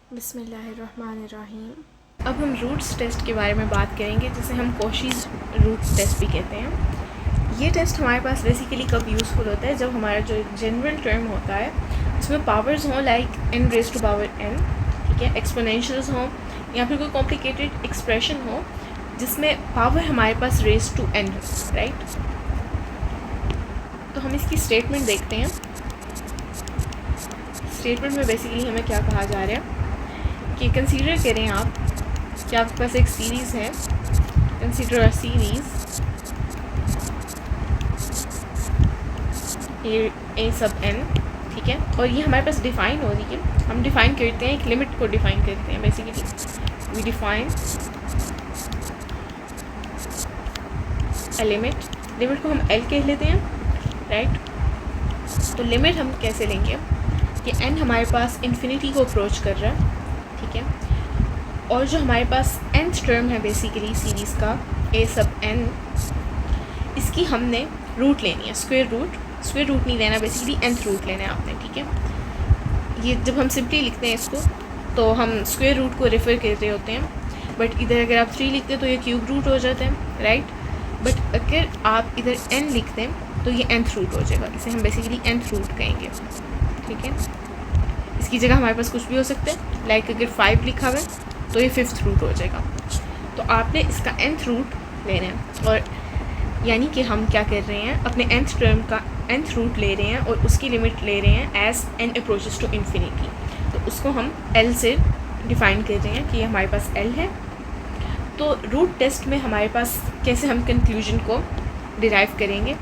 बिस्मिल्लाहिर्रहमानिर्रहीम। अब हम रूट्स टेस्ट के बारे में बात करेंगे, जिसे हम कोशीज़ रूट टेस्ट भी कहते हैं। ये टेस्ट हमारे पास बेसिकली कब यूज़फुल होता है, जब हमारा जो जनरल टर्म होता है उसमें पावर्स हों like n raise to power n, ठीक है, एक्सपोनेंशियल्स हों या फिर कोई कॉम्प्लिकेटेड एक्सप्रेशन हो जिसमें पावर हमारे पास रेज़ टू n हो, राइट। तो हम इसकी स्टेटमेंट देखते हैं। स्टेटमेंट में बेसिकली हमें क्या कहा जा रहा है कि कंसीडर करें आप कि आपके पास एक सीरीज़ है, कंसीडर अ सीरीज़ ए सब n, ठीक है, और ये हमारे पास डिफ़ाइन हो रही है। हम डिफ़ाइन करते हैं, एक लिमिट को डिफ़ाइन करते हैं। Basically we define a limit को हम l कह लेते हैं, राइट। तो लिमिट हम कैसे लेंगे कि n हमारे पास इन्फिनिटी को अप्रोच कर रहा है, ठीक है, और जो हमारे पास nth टर्म है बेसिकली सीरीज़ का a सब n, इसकी हमने रूट लेनी है, स्क्वायर रूट नहीं लेना, बेसिकली nth रूट लेना है आपने, ठीक है। ये जब हम सिंपली लिखते हैं इसको तो हम स्क्वायर रूट को रेफ़र कर रहे होते हैं, बट इधर अगर आप 3 लिखते हैं तो ये क्यूब रूट हो जाता है, राइट। बट अगर आप इधर n लिखते हैं तो ये nth रूट हो जाएगा, इसे हम बेसिकली nth रूट कहेंगे, ठीक है। इसकी जगह हमारे पास कुछ भी हो सकता है, लाइक अगर 5 लिखा हुआ है तो ये 5th रूट हो जाएगा। तो आपने इसका nth रूट लेना है, और यानी कि हम क्या कर रहे हैं, अपने nth टर्म का nth रूट ले रहे हैं और उसकी लिमिट ले रहे हैं as n approaches to infinity. तो उसको हम l से डिफ़ाइन कर रहे हैं कि हमारे पास l है। तो रूट टेस्ट में हमारे पास कैसे हम कंक्लूजन को डिराइव करेंगे,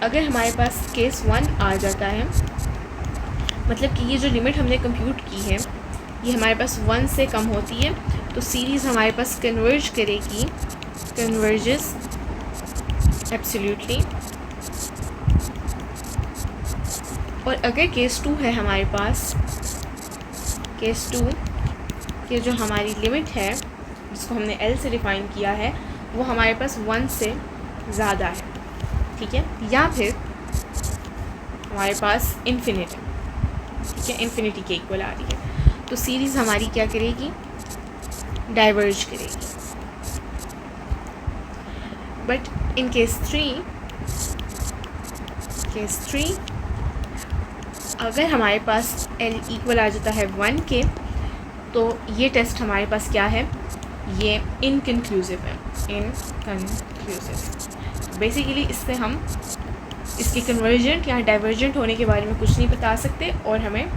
अगर हमारे पास केस 1 आ जाता है, मतलब कि ये जो लिमिट हमने कंप्यूट की है ये हमारे पास 1 से कम होती है, तो सीरीज़ हमारे पास कन्वर्ज करेगी, कन्वर्जेस एब्सोल्युटली। और अगर केस 2 है हमारे पास, केस 2 के जो हमारी लिमिट है जिसको हमने l से डिफ़ाइन किया है वो हमारे पास 1 से ज़्यादा है, ठीक है, या फिर हमारे पास इन्फिनिट है, ठीक है, इन्फिनिटी के इक्वल आ रही है, तो सीरीज़ हमारी क्या करेगी, डाइवर्ज करेगी। बट इन केस 3 अगर हमारे पास l इक्वल आ जाता है 1 के, तो ये टेस्ट हमारे पास क्या है, ये इनकन्क्लूसिव है, इनकन्क्लूसिव। बेसिकली इससे हम इसके कन्वर्जेंट या डाइवर्जेंट होने के बारे में कुछ नहीं बता सकते और हमें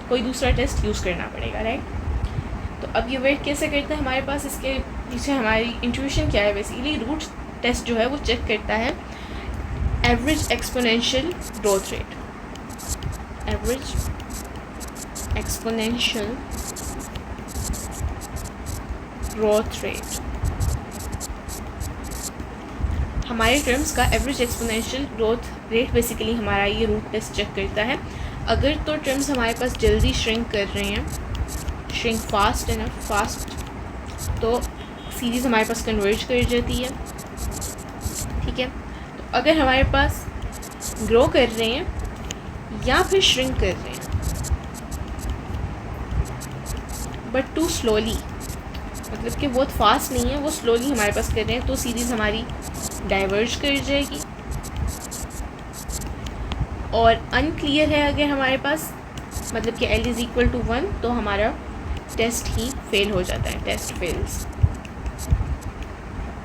कोई दूसरा टेस्ट यूज़ करना पड़ेगा, राइट। तो अब ये वर्क कैसे करता है हमारे पास, इसके पीछे हमारी इंट्यूशन क्या है। बेसिकली रूट टेस्ट जो है वो चेक करता है average exponential growth rate, average exponential growth rate. हमारे टर्म्स का average exponential growth rate basically हमारा ये रूट टेस्ट चेक करता है। अगर तो टर्म्स हमारे पास जल्दी श्रिंक कर रहे हैं, श्रिंक फास्ट, तो सीरीज़ हमारे पास कन्वर्ज कर जाती है, ठीक है। तो अगर हमारे पास ग्रो कर रहे हैं या फिर श्रिंक कर रहे हैं बट टू स्लोली, मतलब कि बहुत फास्ट नहीं है, वो स्लोली हमारे पास कर रहे हैं, तो सीरीज़ हमारी डाइवर्ज कर जाएगी। और अनक्लियर है अगर हमारे पास, मतलब कि l इज़ इक्वल टू 1, तो हमारा टेस्ट ही फेल हो जाता है, टेस्ट फेल्स।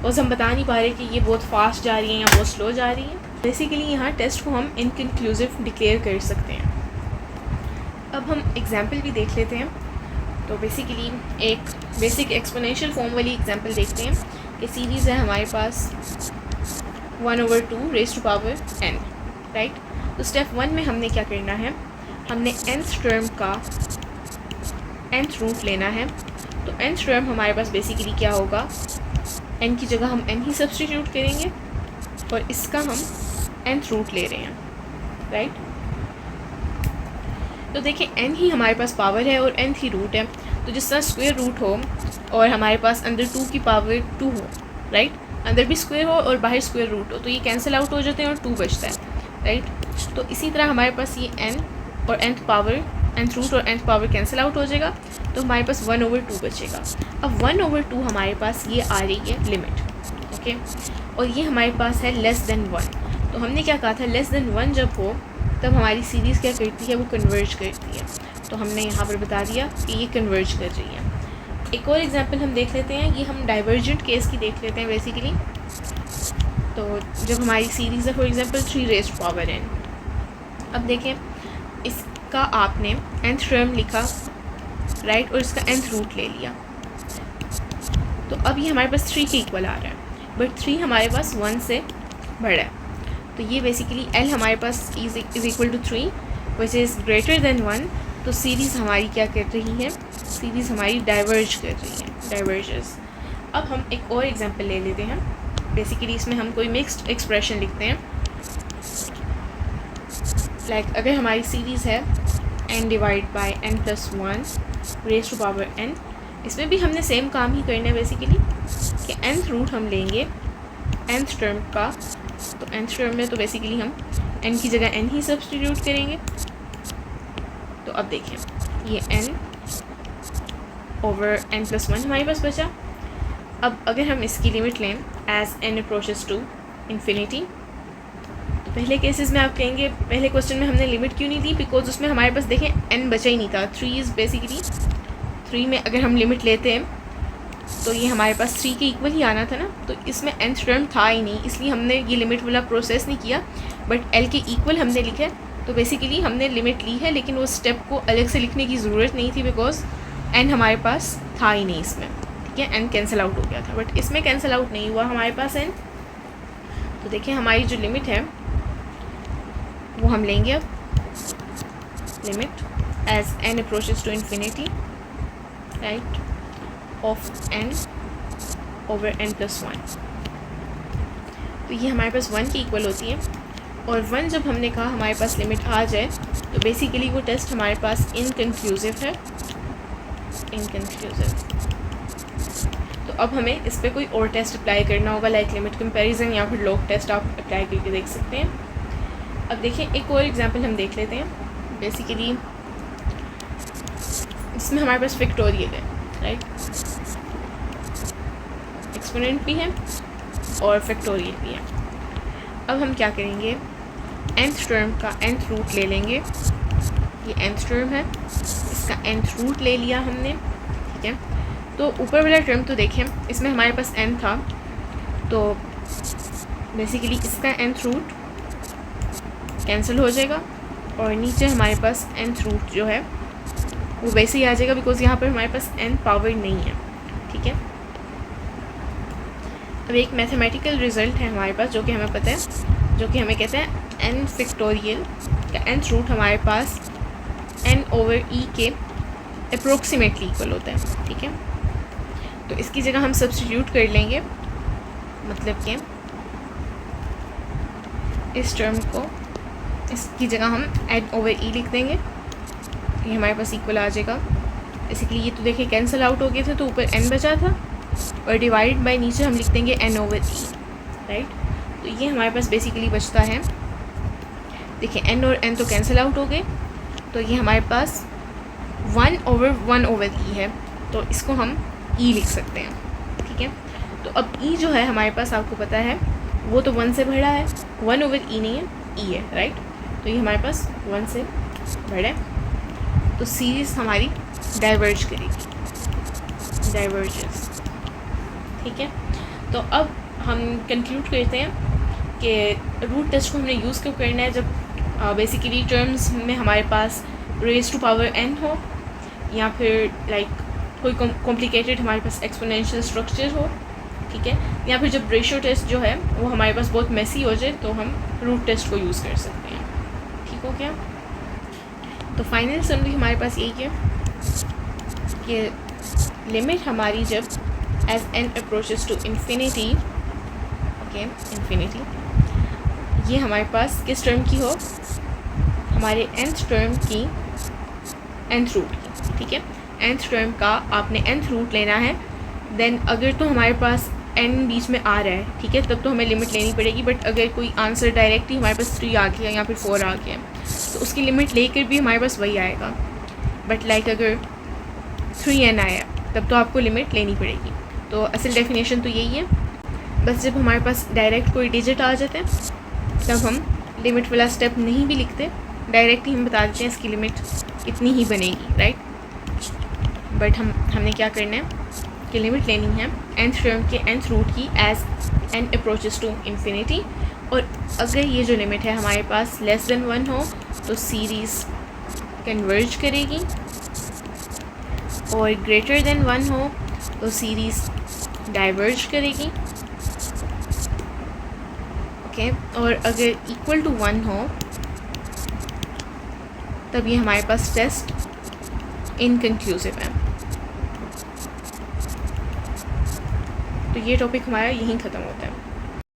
बस हम बता नहीं पा रहे कि ये बहुत फास्ट जा रही है या बहुत स्लो जा रही है। बेसिकली यहाँ टेस्ट को हम इनकन्क्लूसिव डिक्लेयर कर सकते हैं। अब हम एग्जाम्पल भी देख लेते हैं। तो बेसिकली एक बेसिक एक्सपोनेंशियल फॉर्म वाली एग्जाम्पल देखते हैं कि सीरीज़ है हमारे पास 1/2 raise to power n, right. तो स्टेप 1 में हमने क्या करना है, हमने nth टर्म का nth रूट लेना है। तो nth टर्म हमारे पास बेसिकली क्या होगा, n की जगह हम n ही सब्सटीट्यूट करेंगे और इसका हम nth रूट ले रहे हैं, राइट। तो देखिए n ही हमारे पास पावर है और nth ही रूट है, तो जिस तरह स्क्वायर रूट हो और हमारे पास अंदर 2 की पावर 2 हो, राइट, अंदर भी स्क्वायर हो और बाहर स्क्वायर रूट हो, तो ये कैंसिल आउट हो जाते हैं और 2 बचता है, राइट। तो इसी तरह हमारे पास ये n और nth पावर nth रूट और nth पावर कैंसिल आउट हो जाएगा, तो हमारे पास 1/2 बचेगा। अब 1/2 हमारे पास ये आ रही है लिमिट, ओके, और ये हमारे पास है लेस देन 1। तो हमने क्या कहा था, लेस देन 1 जब हो तब हमारी सीरीज़ क्या करती है, वो कन्वर्ज करती है। तो हमने यहाँ पर बता दिया कि ये कन्वर्ज कर रही है। एक और एग्जांपल हम देख लेते हैं, ये हम डाइवर्जेंट केस की देख लेते हैं बेसिकली। तो जब हमारी सीरीज़ है फॉर एग्जांपल 3n, अब देखें इसका आपने nth टर्म लिखा, राइट, और इसका nth रूट ले लिया, तो अब ये हमारे पास 3 के इक्वल आ रहा है, बट 3 हमारे पास 1 से बड़ा है। तो ये बेसिकली L हमारे पास is equal to 3 which is greater than 1। तो सीरीज़ हमारी क्या कर रही है, सीरीज़ हमारी डाइवर्ज कर रही है, डाइवर्जेस। अब हम एक और एग्जांपल ले लेते हैं। बेसिकली इसमें हम कोई मिक्स्ड एक्सप्रेशन लिखते हैं, लाइक अगर हमारी सीरीज़ है n divide by n+1 raise to power n, इसमें भी हमने सेम काम ही करना है बेसिकली कि nth रूट हम लेंगे nth टर्म का। तो nth टर्म में तो बेसिकली हम n की जगह n ही सब्स्टिट्यूट करेंगे। तो अब देखें ये n ओवर n+1 हमारे पास बचा। अब अगर हम इसकी लिमिट लें as n approaches to infinity, तो पहले केसेस में आप कहेंगे पहले क्वेश्चन में हमने लिमिट क्यों नहीं दी, बिकॉज उसमें हमारे पास देखें n बचा ही नहीं था। 3 इज़ बेसिकली 3 में अगर हम लिमिट लेते हैं तो ये हमारे पास 3 के इक्वल ही आना था ना, तो इसमें nth टर्म था ही नहीं, इसलिए हमने ये लिमिट वाला प्रोसेस नहीं किया, बट L के इक्वल हमने लिखा है। तो बेसिकली हमने लिमिट ली है, लेकिन वो स्टेप को अलग से लिखने की ज़रूरत नहीं थी, बिकॉज n हमारे पास था ही नहीं इसमें, ठीक है, n कैंसिल आउट हो गया था, बट इसमें कैंसिल आउट नहीं हुआ हमारे पास n। तो देखिए हमारी जो लिमिट है वो हम लेंगे अब, limit as n approaches to infinity, right, of n over n+1। तो ये हमारे पास 1 के इक्वल होती है, और 1 जब हमने कहा हमारे पास लिमिट आ जाए तो बेसिकली वो टेस्ट हमारे पास इनकन्क्लूसिव है, इनकन्क्लूसिव। तो अब हमें इस पर कोई और टेस्ट अप्लाई करना होगा, लाइक लिमिट कंपैरिजन या फिर लॉग टेस्ट आप अप्लाई करके देख सकते हैं। अब देखिए एक और एग्जांपल हम देख लेते हैं। बेसिकली इसमें हमारे पास फैक्टोरियल है, राइट, एक्सपोनेंट भी है और फैक्टोरियल भी है। अब हम क्या करेंगे, nth टर्म का nth रूट ले लेंगे, ये nth टर्म है, इसका nth रूट ले लिया हमने, ठीक है। तो ऊपर वाला टर्म तो देखें इसमें हमारे पास n था, तो बेसिकली इसका nth रूट कैंसिल हो जाएगा, और नीचे हमारे पास nth रूट जो है वो वैसे ही आ जाएगा, बिकॉज यहाँ पर हमारे पास n पावर नहीं है, ठीक है। अब एक मैथमेटिकल रिजल्ट है हमारे पास जो कि हमें पता है, जो कि हमें कहते हैं n फैक्टोरियल का nth रूट हमारे पास n ओवर e के अप्रोक्सीमेटली इक्वल होता है, ठीक है। तो इसकी जगह हम सब्स्टिट्यूट कर लेंगे, मतलब कि इस टर्म को इसकी जगह हम n ओवर e लिख देंगे, ये हमारे पास इक्वल आ जाएगा। बेसिकली ये तो देखिए कैंसिल आउट हो गए थे, तो ऊपर n बचा था, और डिवाइड बाय नीचे हम लिख देंगे n ओवर e, राइट। तो ये हमारे पास बेसिकली बचता है, देखिए n और n तो कैंसिल आउट हो गए, तो ये हमारे पास 1 ओवर e है, तो इसको हम e लिख सकते हैं, ठीक है। तो अब e जो है हमारे पास आपको पता है वो तो 1 से बड़ा है, 1 ओवर e नहीं है, e है, राइट। तो ये हमारे पास 1 से बड़ा है, तो सीरीज़ हमारी डाइवर्ज करेगी, डाइवर्जेस, ठीक है। तो अब हम कंक्लूड करते हैं कि रूट टेस्ट को हमने यूज़ क्यों करना है, जब बेसिकली टर्म्स में हमारे पास रेज़ टू पावर n हो, या फिर लाइक कोई कॉम्प्लिकेटेड हमारे पास एक्सपोनेंशियल स्ट्रक्चर हो, ठीक है, या फिर जब रेशियो टेस्ट जो है वो हमारे पास बहुत मेसी हो जाए, तो हम रूट टेस्ट को यूज़ कर सकते हैं, ठीक हो क्या। तो फाइनल समरी हमारे पास यही है कि लिमिट हमारी जब as n approaches to infinity, okay, infinity, ये हमारे पास किस टर्म की हो, हमारे nth टर्म की nth रूट की, ठीक है। nth टर्म का आपने nth रूट लेना है, देन अगर तो हमारे पास n बीच में आ रहा है, ठीक है, तब तो हमें लिमिट लेनी पड़ेगी, बट अगर कोई आंसर डायरेक्टली हमारे पास 3 आ गया या फिर 4 आ गया, तो उसकी लिमिट लेकर भी हमारे पास वही आएगा, बट लाइक अगर 3n आया तब तो आपको लिमिट लेनी पड़ेगी। तो असल डेफिनेशन तो यही है। बस जब हमारे पास डायरेक्ट कोई डिजिट आ जाते हैं तब हम लिमिट वाला स्टेप नहीं भी लिखते, डायरेक्ट ही हम बता देते हैं इसकी लिमिट इतनी ही बनेगी, राइट। बट हमने क्या करना है कि लिमिट लेनी है nth टर्म के nth रूट की as n approaches to infinity. और अगर ये जो लिमिट है हमारे पास लेस देन 1 हो तो सीरीज़ कन्वर्ज करेगी, और ग्रेटर देन 1 हो तो सीरीज़ डाइवर्ज करेगी, ओके। और अगर इक्वल टू 1 हो तब ये हमारे पास टेस्ट इनकन्क्लूसिव है। तो ये टॉपिक हमारा यहीं ख़त्म होता है।